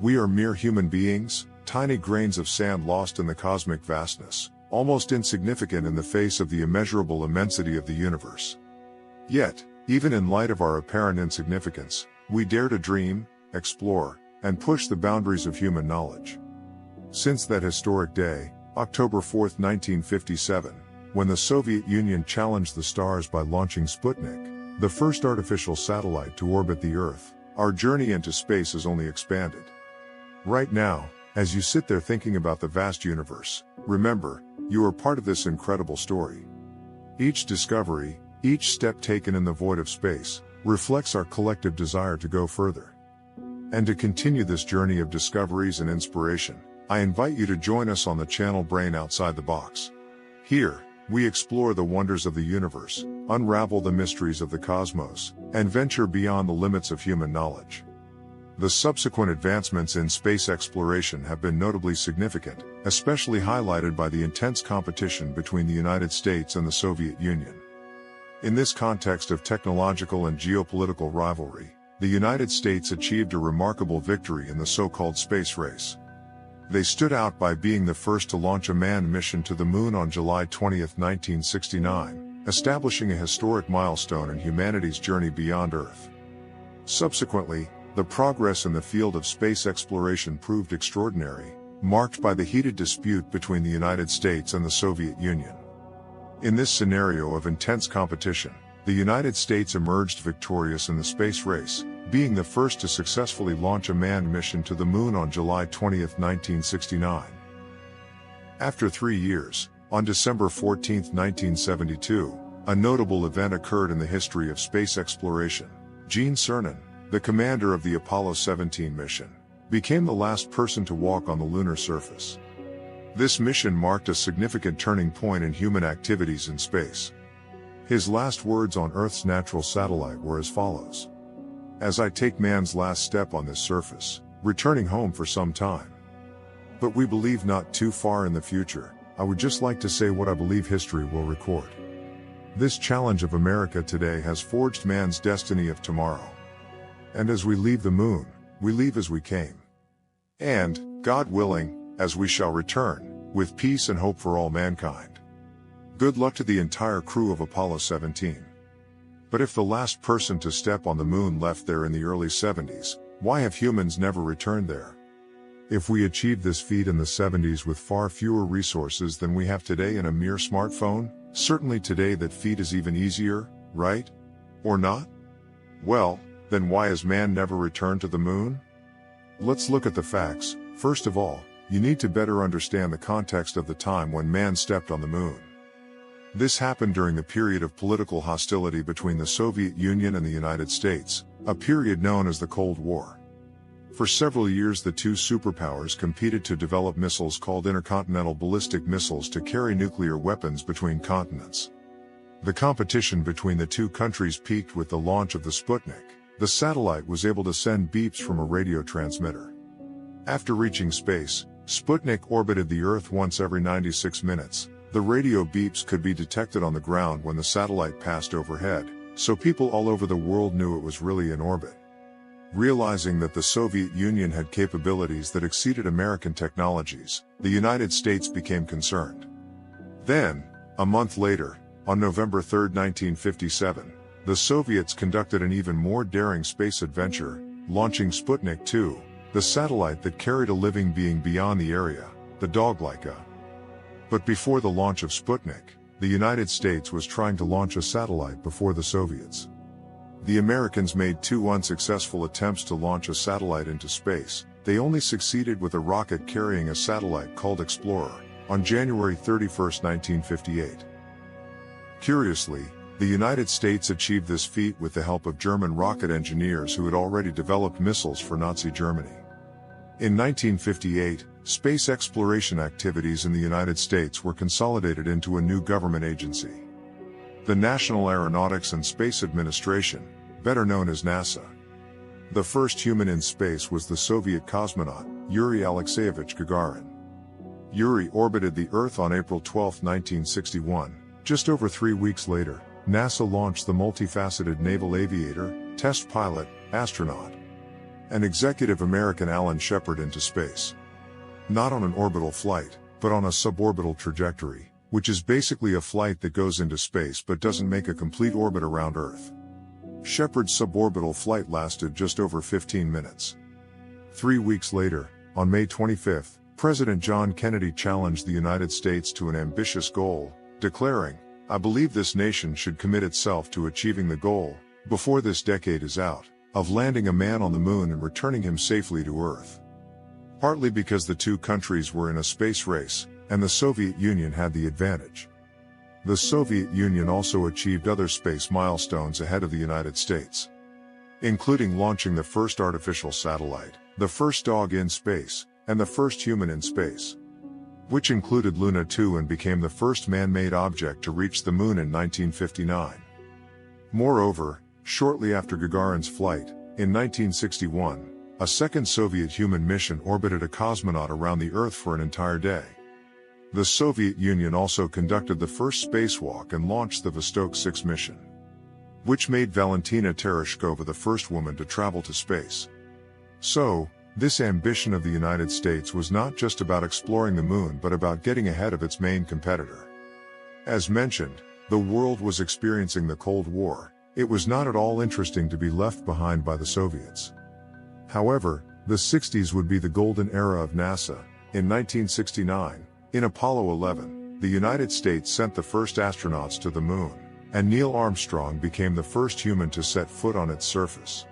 We are mere human beings, tiny grains of sand lost in the cosmic vastness, almost insignificant in the face of the immeasurable immensity of the universe. Yet, even in light of our apparent insignificance, we dare to dream, explore, and push the boundaries of human knowledge. Since that historic day, October 4, 1957, when the Soviet Union challenged the stars by launching Sputnik, the first artificial satellite to orbit the Earth, our journey into space has only expanded. Right now, as you sit there thinking about the vast universe, remember, you are part of this incredible story. Each discovery, each step taken in the void of space, reflects our collective desire to go further. And to continue this journey of discoveries and inspiration, I invite you to join us on the channel Brain Outside the Box. Here, we explore the wonders of the universe, unravel the mysteries of the cosmos, and venture beyond the limits of human knowledge. The subsequent advancements in space exploration have been notably significant, especially highlighted by the intense competition between the United States and the Soviet Union. In this context of technological and geopolitical rivalry, the United States achieved a remarkable victory in the so-called space race. They stood out by being the first to launch a manned mission to the Moon on July 20, 1969, establishing a historic milestone in humanity's journey beyond Earth. Subsequently, the progress in the field of space exploration proved extraordinary, marked by the heated dispute between the United States and the Soviet Union. In this scenario of intense competition, the United States emerged victorious in the space race, being the first to successfully launch a manned mission to the Moon on July 20, 1969. After 3 years, on December 14, 1972, a notable event occurred in the history of space exploration. Gene Cernan, the commander of the Apollo 17 mission, became the last person to walk on the lunar surface. This mission marked a significant turning point in human activities in space. His last words on Earth's natural satellite were as follows: "As I take man's last step on this surface, returning home for some time. But we believe not too far in the future, I would just like to say what I believe history will record. This challenge of America today has forged man's destiny of tomorrow. And as we leave the Moon, we leave as we came. And, God willing, as we shall return, with peace and hope for all mankind." Good luck to the entire crew of Apollo 17. But if the last person to step on the Moon left there in the early 70s, why have humans never returned there? If we achieved this feat in the 70s with far fewer resources than we have today in a mere smartphone, certainly today that feat is even easier, right? Or not? Well, then why has man never returned to the Moon? Let's look at the facts. First of all, you need to better understand the context of the time when man stepped on the Moon. This happened during the period of political hostility between the Soviet Union and the United States, a period known as the Cold War. For several years the two superpowers competed to develop missiles called intercontinental ballistic missiles to carry nuclear weapons between continents. The competition between the two countries peaked with the launch of the Sputnik. The satellite was able to send beeps from a radio transmitter. After reaching space, Sputnik orbited the Earth once every 96 minutes. The radio beeps could be detected on the ground when the satellite passed overhead, so people all over the world knew it was really in orbit. Realizing that the Soviet Union had capabilities that exceeded American technologies, the United States became concerned. Then, a month later, on November 3, 1957, the Soviets conducted an even more daring space adventure, launching Sputnik 2, the satellite that carried a living being beyond the area, the dog Laika. But before the launch of Sputnik, the United States was trying to launch a satellite before the Soviets. The Americans made 2 unsuccessful attempts to launch a satellite into space. They only succeeded with a rocket carrying a satellite called Explorer, on January 31, 1958. Curiously, the United States achieved this feat with the help of German rocket engineers who had already developed missiles for Nazi Germany. In 1958, space exploration activities in the United States were consolidated into a new government agency. The National Aeronautics and Space Administration, better known as NASA. The first human in space was the Soviet cosmonaut, Yuri Alexeyevich Gagarin. Yuri orbited the Earth on April 12, 1961. Just over 3 weeks later, NASA launched the multifaceted naval aviator, test pilot, astronaut, and executive American Alan Shepard into space. Not on an orbital flight, but on a suborbital trajectory, which is basically a flight that goes into space but doesn't make a complete orbit around Earth. Shepard's suborbital flight lasted just over 15 minutes. 3 weeks later, on May 25, President John Kennedy challenged the United States to an ambitious goal, declaring, "I believe this nation should commit itself to achieving the goal, before this decade is out, of landing a man on the moon and returning him safely to Earth." Partly because the two countries were in a space race, and the Soviet Union had the advantage. The Soviet Union also achieved other space milestones ahead of the United States, including launching the first artificial satellite, the first dog in space, and the first human in space, which included Luna 2 and became the first man-made object to reach the moon in 1959. Moreover, shortly after Gagarin's flight, in 1961, a second Soviet human mission orbited a cosmonaut around the Earth for an entire day. The Soviet Union also conducted the first spacewalk and launched the Vostok 6 mission, which made Valentina Tereshkova the first woman to travel to space. So, this ambition of the United States was not just about exploring the moon but about getting ahead of its main competitor. As mentioned, the world was experiencing the Cold War. It was not at all interesting to be left behind by the Soviets. However, the 60s would be the golden era of NASA. In 1969, in Apollo 11, the United States sent the first astronauts to the moon, and Neil Armstrong became the first human to set foot on its surface.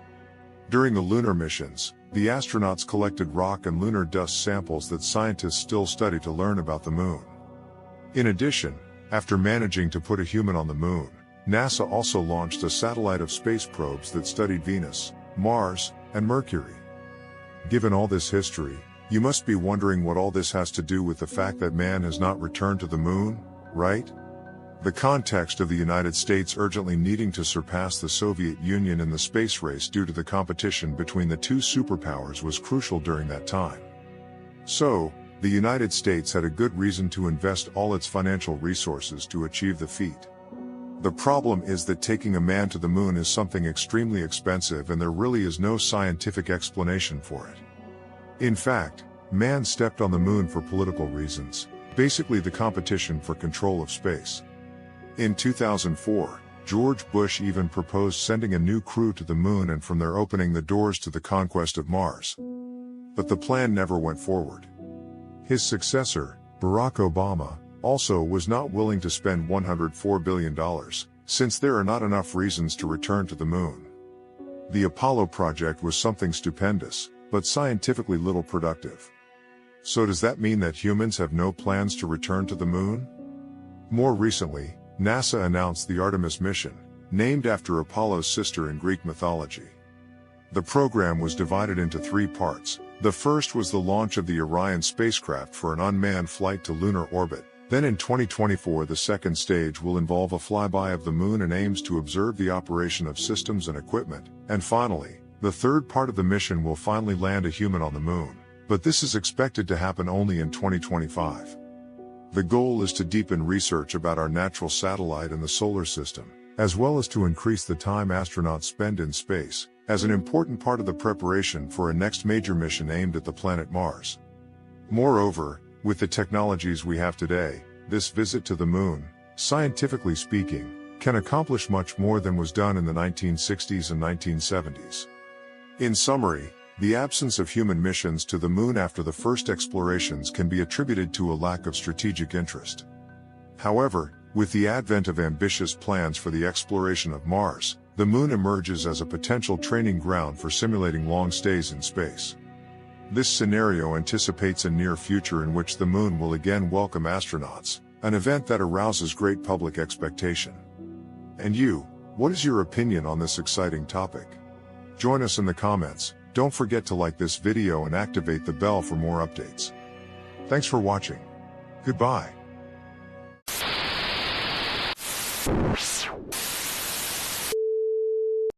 During the lunar missions, the astronauts collected rock and lunar dust samples that scientists still study to learn about the moon. In addition, after managing to put a human on the moon, NASA also launched a satellite of space probes that studied Venus, Mars, and Mercury. Given all this history, you must be wondering what all this has to do with the fact that man has not returned to the moon, right? The context of the United States urgently needing to surpass the Soviet Union in the space race due to the competition between the two superpowers was crucial during that time. So, the United States had a good reason to invest all its financial resources to achieve the feat. The problem is that taking a man to the moon is something extremely expensive and there really is no scientific explanation for it. In fact, man stepped on the moon for political reasons, basically the competition for control of space. In 2004, George Bush even proposed sending a new crew to the moon and from there opening the doors to the conquest of Mars. But the plan never went forward. His successor, Barack Obama, also was not willing to spend $104 billion, since there are not enough reasons to return to the moon. The Apollo project was something stupendous, but scientifically little productive. So does that mean that humans have no plans to return to the moon? More recently, NASA announced the Artemis mission, named after Apollo's sister in Greek mythology. The program was divided into 3 parts. The first was the launch of the Orion spacecraft for an unmanned flight to lunar orbit. Then in 2024 the second stage will involve a flyby of the moon and aims to observe the operation of systems and equipment. And finally, the third part of the mission will finally land a human on the moon, but this is expected to happen only in 2025. The goal is to deepen research about our natural satellite and the solar system, as well as to increase the time astronauts spend in space, as an important part of the preparation for a next major mission aimed at the planet Mars. Moreover, with the technologies we have today, this visit to the moon, scientifically speaking, can accomplish much more than was done in the 1960s and 1970s. In summary, the absence of human missions to the moon after the first explorations can be attributed to a lack of strategic interest. However, with the advent of ambitious plans for the exploration of Mars, the moon emerges as a potential training ground for simulating long stays in space. This scenario anticipates a near future in which the moon will again welcome astronauts, an event that arouses great public expectation. And you, what is your opinion on this exciting topic? Join us in the comments. Don't forget to like this video and activate the bell for more updates. Thanks for watching. Goodbye.